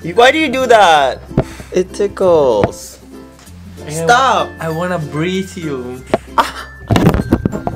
Why do you do that? It tickles. Stop! I wanna breathe you.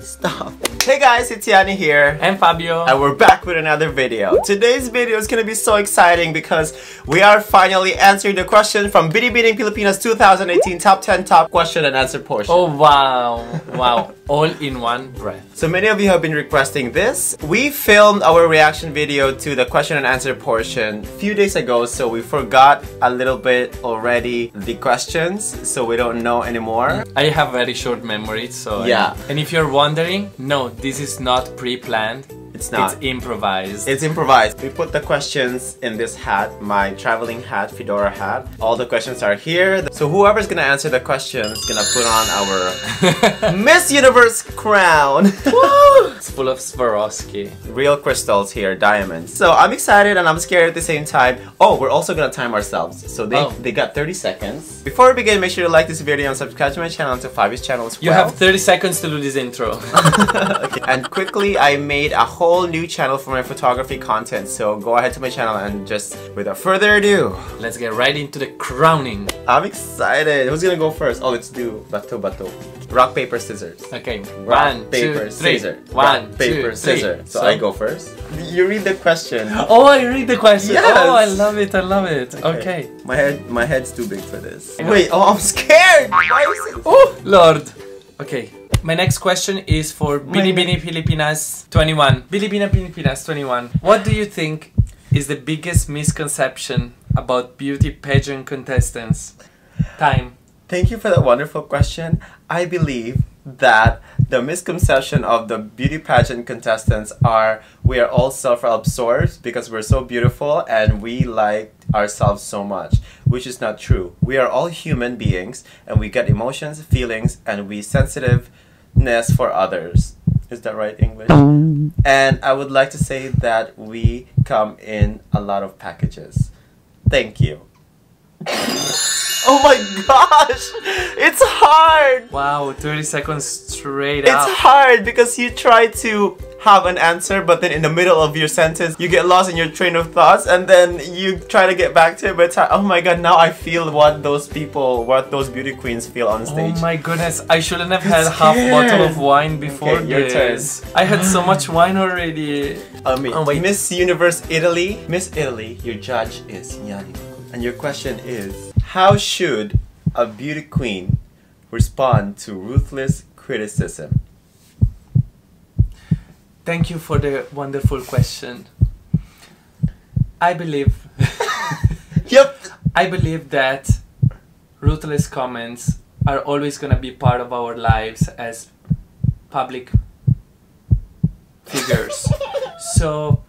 Stop. Hey guys, it's Yani here. And Fabio. And we're back with another video. Today's video is gonna be so exciting because we are finally answering the question from Binibining Pilipinas 2018 Top 10 Top Question and Answer portion. Oh wow. Wow. All in one breath. So many of you have been requesting this. We filmed our reaction video to the question and answer portion a few days ago, so we forgot a little bit already the questions, so we don't know anymore. I have very short memory, so yeah. And if you're wondering, no, this is not pre-planned. It's not. It's improvised. It's improvised. We put the questions in this hat, my traveling hat, fedora hat. All the questions are here. So whoever's gonna answer the questions is gonna put on our Miss Universe crown. It's full of Swarovski. Real crystals here, diamonds. So I'm excited and I'm scared at the same time. Oh, we're also gonna time ourselves. So they got 30 seconds. Before we begin, make sure to like this video and subscribe to my channel and to Fabi's channel as well. You have 30 seconds to do this intro. Okay. And quickly, I made a whole new channel for my photography content. So go ahead to my channel and just, without further ado, let's get right into the crowning. I'm excited. Who's gonna go first? Oh, let's do bato bato. Rock, paper, scissors. Okay. Rock, 1, paper, 2, 3. scissors. 1, Rock, paper, 2, 3. scissors. So I go first. You read the question. Oh, I read the question. Yes. Oh, I love it. I love it. Okay. My head's too big for this. Wait, oh, I'm scared. Why is it? Oh, Lord. Okay. My next question is for Binibining Pilipinas 21. Binibining Pilipinas 21. What do you think is the biggest misconception about beauty pageant contestants? Time. Thank you for that wonderful question. I believe that the misconception of the beauty pageant contestants are we are all self-absorbed because we're so beautiful and we like ourselves so much, which is not true. We are all human beings and we get emotions, feelings, and we sensitiveness for others. Is that right, English? And I would like to say that we come in a lot of packages. Thank you. Oh my gosh! It's hard! Wow, 30 seconds straight It's up. hard because you try to have an answer, but then in the middle of your sentence, you get lost in your train of thoughts, and then you try to get back to it, but it's hard. Oh my god, now I feel what those beauty queens feel on stage. Oh my goodness, I shouldn't have had half bottle of wine before your this. turn. I had so much wine already. Wait. Miss Universe Italy. Miss Italy, your judge is Yani. And your question is, how should a beauty queen respond to ruthless criticism? Thank you for the wonderful question. I believe Yep. I believe that ruthless comments are always gonna be part of our lives as public figures. So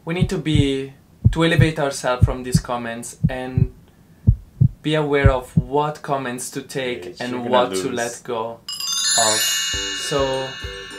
we need to elevate ourselves from these comments and be aware of what comments to take and what to let go of. So,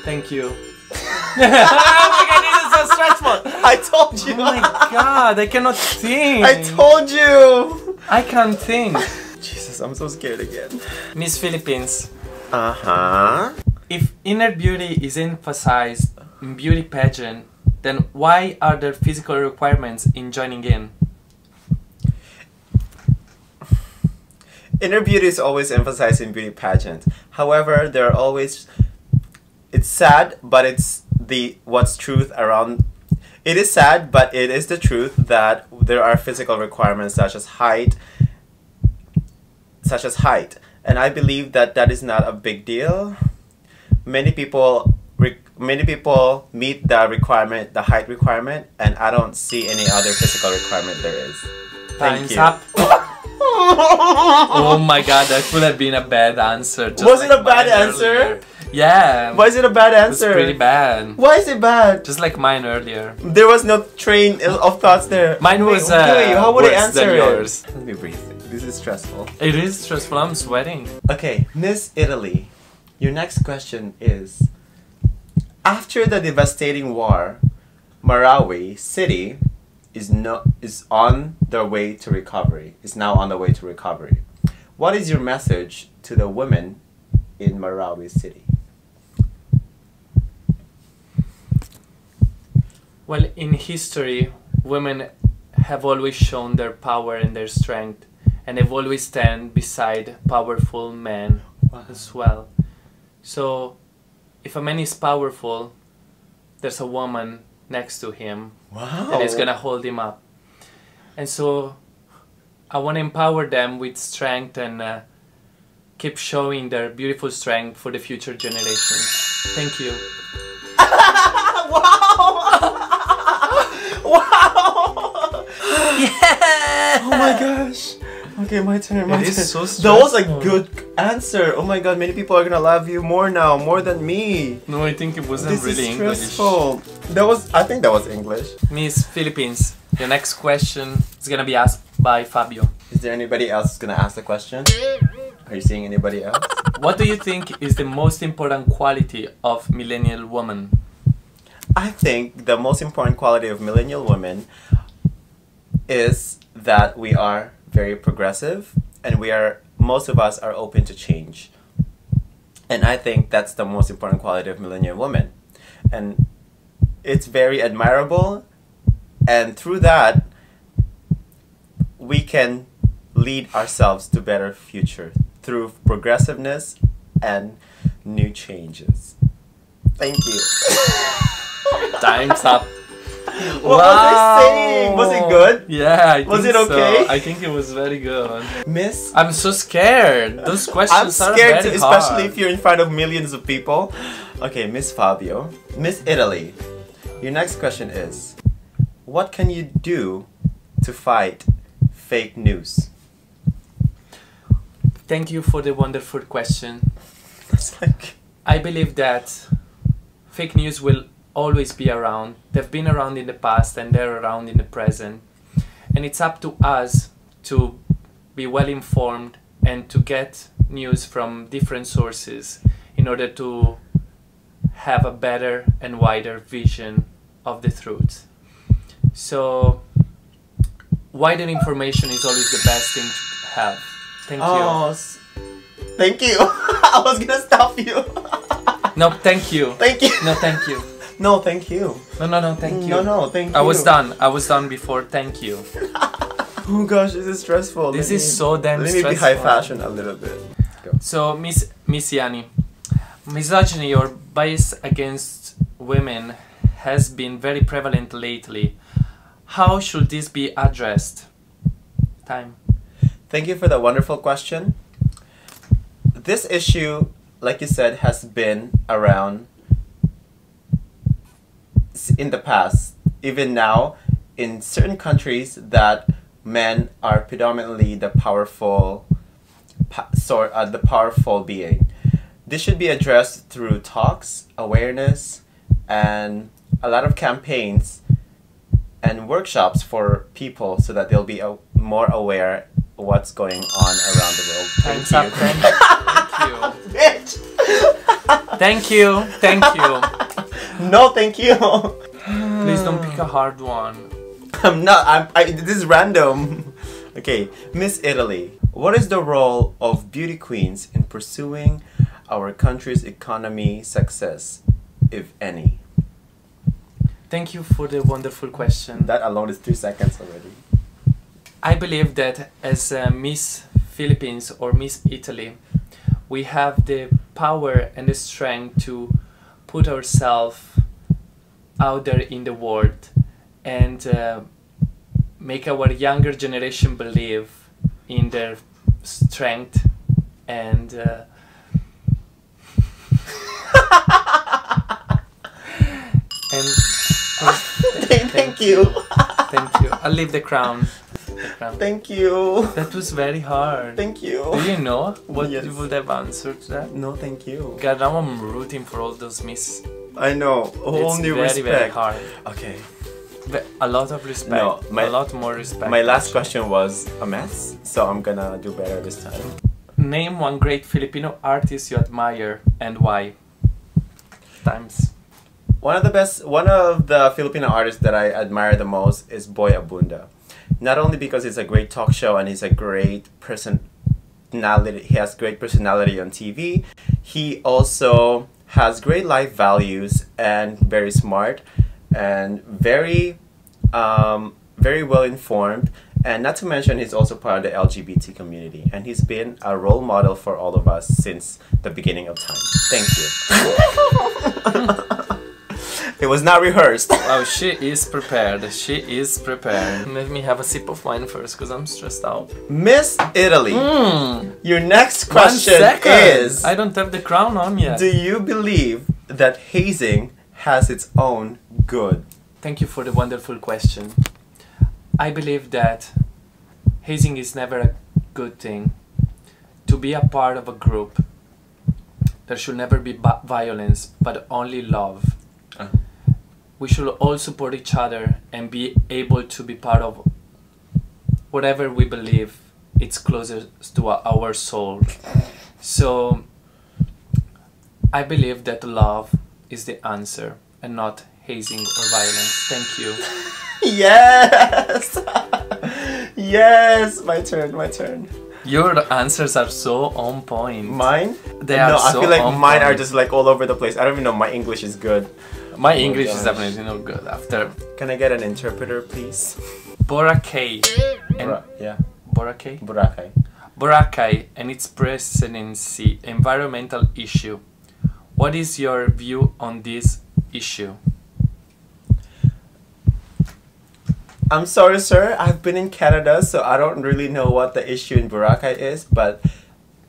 thank you. Oh my god, this is so stressful! I told you! Oh my god, I cannot think! I told you! I can't think. Jesus, I'm so scared again. Miss Philippines. Uh-huh. If inner beauty is emphasized in beauty pageant, then why are there physical requirements in joining in? Inner beauty is always emphasized in beauty pageant. However, there are always... It's sad, but it's what's truth around... It is sad, but it is the truth that there are physical requirements such as height. And I believe that that is not a big deal. Many people meet the requirement, the height requirement, and I don't see any other physical requirement there is. Thank you. Up. Oh my god, that could have been a bad answer. Was it a bad answer? Yeah. Why is it a bad answer? It's pretty bad. Why is it bad? Just like mine earlier. There was no train of thoughts there. Mine was how would I worse answer than yours. Let me breathe. This is stressful. It is stressful. I'm sweating. Okay, Miss Italy, your next question is: after the devastating war, Merawi City is on their way to recovery. Is now on the way to recovery. What is your message to the women in Merawi City? Well, in history, women have always shown their power and their strength, and they've always stand beside powerful men as well. So if a man is powerful, there's a woman next to him that is gonna hold him up. And so I want to empower them with strength and keep showing their beautiful strength for the future generations. Thank you. Wow! Yeah! Oh my gosh. Okay, my turn. It is so stressful. That was a good answer. Oh my god, many people are gonna love you more now, more than me. No, I think it wasn't This really is English. stressful. I think that was English. Miss Philippines, the next question is gonna be asked by Fabio. Is there anybody else who's gonna ask the question? Are you seeing anybody else? What do you think is the most important quality of millennial woman? I think the most important quality of millennial women is that we are very progressive, and most of us are open to change. And I think that's the most important quality of millennial women. And it's very admirable, and through that we can lead ourselves to better future through progressiveness and new changes. Thank you. Time's up. What was I saying? Was it good? Yeah, Was it okay? So. I think it was very good. Miss? I'm so scared. Those questions I'm are scared very too, especially hard. if you're in front of millions of people. Okay, Miss Fabio. Miss Italy. Your next question is, what can you do to fight fake news? Thank you for the wonderful question. That's like... I believe that fake news will always be around. They've been around in the past and they're around in the present. And it's up to us to be well informed and to get news from different sources in order to have a better and wider vision of the truth. So wider information is always the best thing to have. Thank you. Thank you. I was gonna stop you. No, thank you. Thank you. No, thank you. No, thank you. No, thank you. No, thank you. I was done before, thank you. Oh gosh, this is stressful. This is so damn stressful. Let me be high fashion a little bit. Go. So, Miss Yani, misogyny or bias against women has been very prevalent lately. How should this be addressed? Time. Thank you for that wonderful question. This issue, like you said, has been around in the past. Even now, in certain countries that men are predominantly the powerful being. This should be addressed through talks, awareness, and a lot of campaigns and workshops for people so that they'll be more aware of what's going on around the world. Time's up. Thank you. Bitch! Thank you. Thank you. No, thank you. Please don't pick a hard one. I'm not. This is random. Okay, Miss Italy. What is the role of beauty queens in pursuing our country's economy success, if any? Thank you for the wonderful question. That alone is 3 seconds already. I believe that as Miss Philippines or Miss Italy, we have the power and the strength to put ourselves out there in the world and make our younger generation believe in their strength and Thank you. Thank you. I'll leave the crown. Thank you. That was very hard. Thank you. Do you know what Yes. you would have answered to that? No, thank you. God, now I'm rooting for all those miss. I know. A whole It's new very, respect. very hard. Okay. A lot of respect. No, a lot more respect. My last question was a mess, so I'm gonna do better this time. Name one great Filipino artist you admire and why. Times. One of the Filipino artists that I admire the most is Boy Abunda. Not only because he's a great talk show and he's a great personality, he has great personality on TV, he also has great life values and very smart and very very well informed, and not to mention he's also part of the LGBT community, and he's been a role model for all of us since the beginning of time. Thank you. It was not rehearsed. Oh, she is prepared. She is prepared. Let me have a sip of wine first, because I'm stressed out. Miss Italy, your next question is... I don't have the crown on yet. Do you believe that hazing has its own good? Thank you for the wonderful question. I believe that hazing is never a good thing. To be a part of a group, there should never be violence, but only love. We should all support each other and be able to be part of whatever we believe it's closest to our soul. So I believe that love is the answer and not hazing or violence. Thank you. Yes! Yes! My turn. Your answers are so on point. Mine? They are so I feel like on mine point. are just like all over the place. I don't even know, my English is good. My English is definitely not good after. Can I get an interpreter, please? Boracay. Boracay. Boracay and its presidency environmental issue. What is your view on this issue? I'm sorry, sir. I've been in Canada, so I don't really know what the issue in Boracay is, but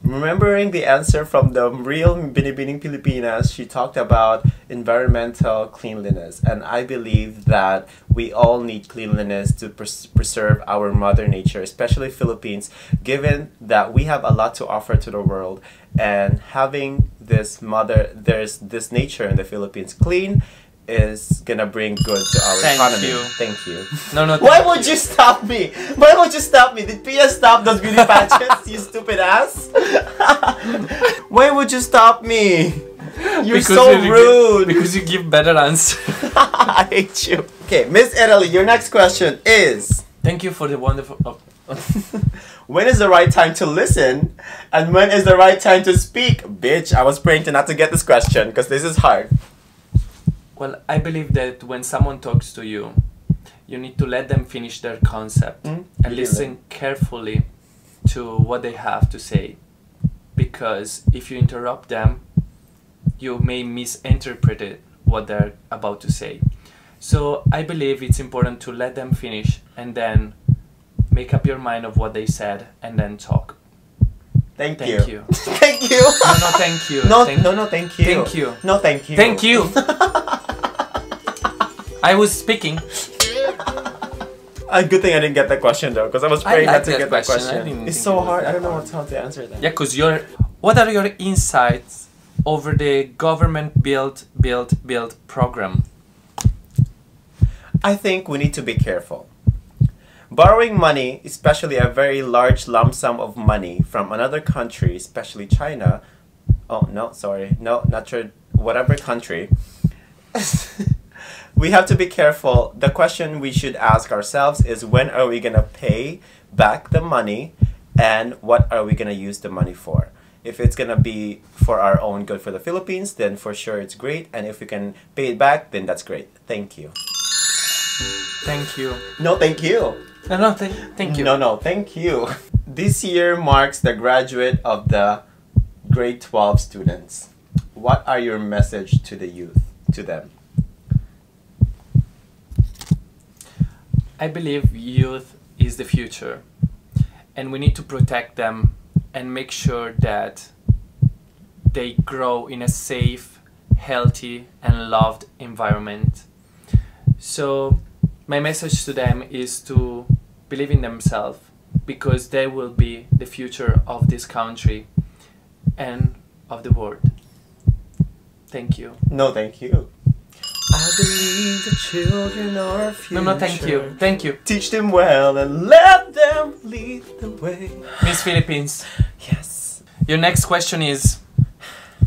remembering the answer from the real Binibining Pilipinas, she talked about environmental cleanliness, and I believe that we all need cleanliness to preserve our mother nature, especially Philippines, given that we have a lot to offer to the world, and having there's this nature in the Philippines clean is gonna bring good to our economy. Thank you. No. Why would you stop me? Why would you stop me? Did Pia stop those beauty pageants, you stupid ass? Why would you stop me? You're so rude. Because you give better answers. I hate you. Okay, Miss Italy, your next question is... Thank you for the wonderful... When is the right time to listen? And when is the right time to speak? Bitch, I was praying not to get this question, because this is hard. Well, I believe that when someone talks to you, you need to let them finish their concept and listen carefully to what they have to say. Because if you interrupt them, you may misinterpret what they're about to say. So I believe it's important to let them finish and then make up your mind of what they said and then talk. Thank you. you. Thank you. No, thank you. No, thank you. Thank you. No, thank you. Thank you. I was speaking. A good thing I didn't get that question though, because I was praying not to get that question. It's so hard. I don't know how to answer that. Yeah, because what are your insights over the government build program? I think we need to be careful. Borrowing money, especially a very large lump sum of money from another country, especially China. Oh, no, sorry. No, not sure. Whatever country. We have to be careful. The question we should ask ourselves is, when are we going to pay back the money, and what are we going to use the money for? If it's going to be for our own good for the Philippines, then for sure it's great. And if we can pay it back, then that's great. Thank you. Thank you. No, thank you. No, thank you. No, thank you. This year marks the graduate of the grade 12 students. What are your message to the youth, to them? I believe youth is the future, and we need to protect them and make sure that they grow in a safe, healthy, and loved environment. So my message to them is to believe in themselves, because they will be the future of this country and of the world. Thank you. No, thank you. I believe the children are our future. No, thank you. Thank you. Teach them well and let them lead the way. Miss Philippines. Yes. Your next question is,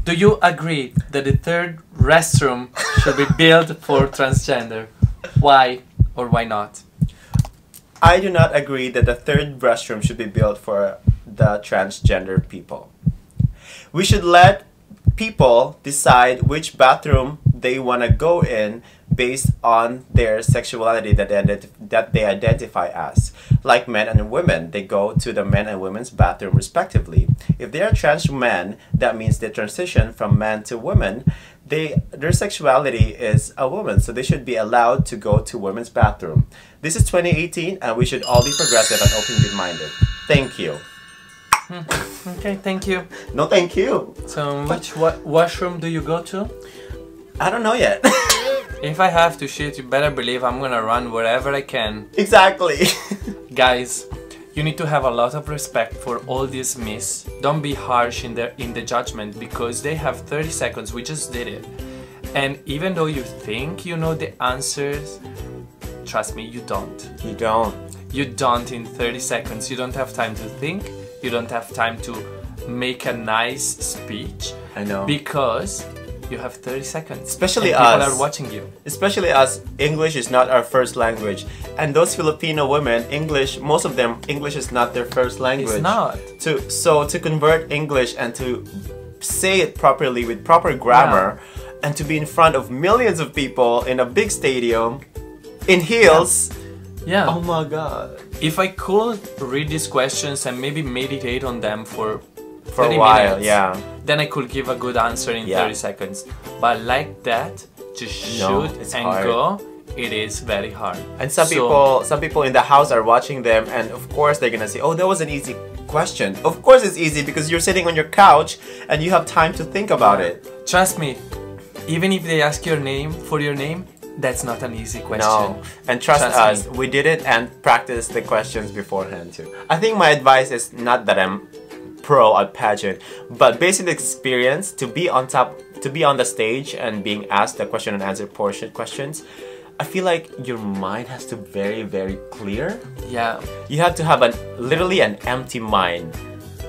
do you agree that the third restroom should be built for transgender? Why or why not? I do not agree that the third restroom should be built for the transgender people. We should let people decide which bathroom they want to go in based on their sexuality that they identify as. Like men and women, they go to the men and women's bathroom respectively. If they are trans men, that means they transition from man to woman. Their sexuality is a woman, so they should be allowed to go to women's bathroom. This is 2018, and we should all be progressive and open-minded. Thank you. Okay, thank you. No, thank you. So, which washroom do you go to? I don't know yet. If I have to shit, you better believe I'm gonna run wherever I can. Exactly. Guys, you need to have a lot of respect for all these miss. Don't be harsh in the judgment, because they have 30 seconds. We just did it. And even though you think you know the answers, trust me, you don't. You don't. You don't in 30 seconds. You don't have time to think. You don't have time to make a nice speech. I know. Because you have 30 seconds. Especially and us. people are watching you. Especially us. English is not our first language. And those Filipino women, English, most of them, English is not their first language. It's not. So to convert English and to say it properly with proper grammar, and to be in front of millions of people in a big stadium in heels. Yeah. Oh my god. If I could read these questions and maybe meditate on them for a 30 while, minutes, yeah. then I could give a good answer in 30 seconds. But like that, just shoot and hard. go, it is very hard. And some people in the house are watching them, and of course they're gonna say, oh, that was an easy question. Of course it's easy, because you're sitting on your couch and you have time to think about it. Trust me, even if they ask your name, that's not an easy question. No, and trust us, we did it and practiced the questions beforehand too. I think my advice is not that I'm pro at pageant, but based on the experience, to be on the stage and being asked the question and answer portion questions, I feel like your mind has to be very clear. Yeah. You have to have literally an empty mind,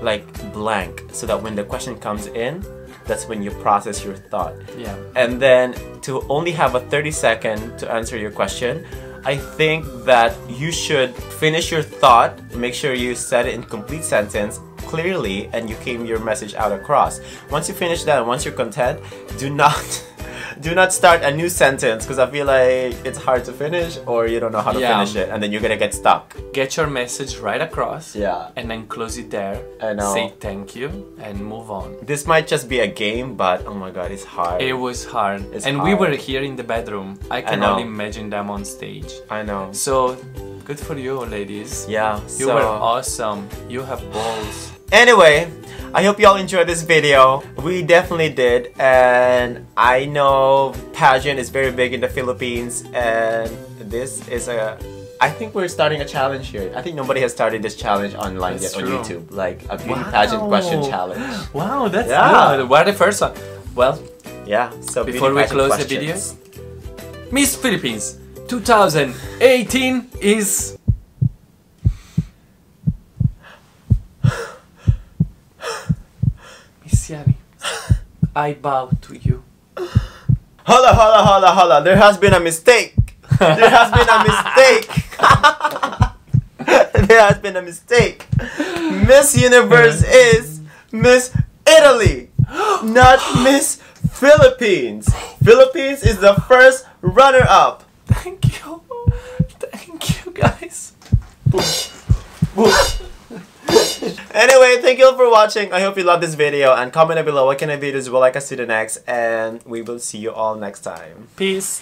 like blank, so that when the question comes in, that's when you process your thought. Yeah. And then to only have a 30-second to answer your question, I think that you should finish your thought, make sure you said it in complete sentence, clearly, and you came your message out across. Once you finish that, and once you're content, do not start a new sentence, because I feel like it's hard to finish, or you don't know how to finish it, and then you're gonna get stuck. Get your message right across, yeah, and then close it there. I know. Say thank you and move on. This might just be a game, but oh my god, it's hard. It was hard. And we were here in the bedroom. I can only imagine them on stage. I know. So, good for you, ladies. Yeah. You were awesome. You have balls. Anyway, I hope y'all enjoyed this video. We definitely did, and I know pageant is very big in the Philippines, and this is I think we're starting a challenge here. I think nobody has started this challenge online yet on YouTube, like a beauty pageant question challenge. Wow, that's good. We're the first one. Well, yeah. So before we close the video, Miss Philippines 2018 is. Yani, I bow to you. Holla. There has been a mistake. There has been a mistake. There has been a mistake. Miss Universe is Miss Italy, not Miss Philippines. Philippines is the first runner-up. Thank you. Thank you, guys. Anyway, thank you all for watching. I hope you loved this video, and comment down below what kind of videos you would like us to do next, and we will see you all next time. Peace.